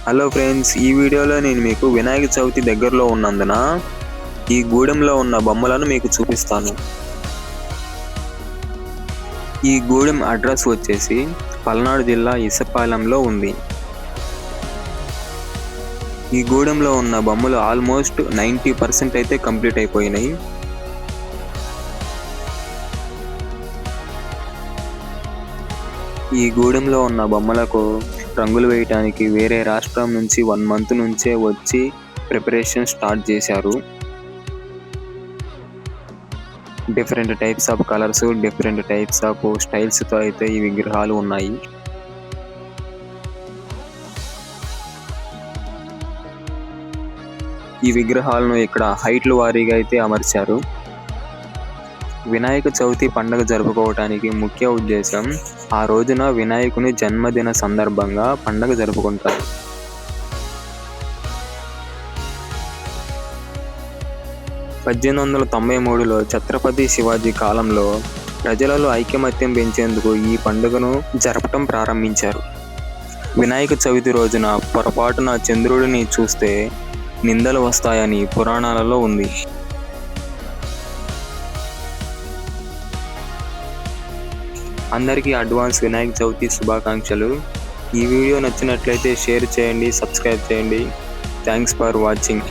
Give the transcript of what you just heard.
Hello friends, ఈ వీడియోలో నేను మీకు వినాయక చవితి దగ్గరలో ఉన్నందున ఈ గూడెంలో ఉన్న బొమ్మలను మీకు చూపిస్తాను. ఈ గూడెం అడ్రస్ వచ్చేసి పల్నాడు జిల్లా ఇసపాలెంలో ఉంది. ఈ గూడెంలో ఉన్న బొమ్మలు ఆల్మోస్ట్ 90% అయితే కంప్లీట్ అయిపోయినాయి. ఈ గూడెంలో ఉన్న బొమ్మలకు రంగులు వేయటానికి వేరే రాష్ట్రం నుంచి 1 month నుంచే వచ్చి ప్రిపరేషన్ స్టార్ట్ చేశారు. Different types of colours, different types of స్టైల్స్తో అయితే ఈ విగ్రహాలు ఉన్నాయి. ఈ విగ్రహాలను ఇక్కడ హైట్ల వారీగా అయితే అమర్చారు. వినాయక చవితి పండుగ జరుపుకోవటానికి ముఖ్య ఉద్దేశం ఆ రోజున వినాయకుని జన్మదిన సందర్భంగా పండుగ జరుపుకుంటారు. (1893) ఛత్రపతి శివాజీ కాలంలో ప్రజలలో ఐకమత్యం పెంచేందుకు ఈ పండుగను జరపటం ప్రారంభించారు. వినాయక చవితి రోజున పొరపాటున చంద్రుడిని చూస్తే నిందలు వస్తాయని పురాణాలలో ఉంది. అందరికీ అడ్వాన్స్ వినాయక చవితి శుభాకాంక్షలు. ఈ వీడియో నచ్చినట్లయితే షేర్ చేయండి, సబ్స్క్రైబ్ చేయండి. Thanks for watching.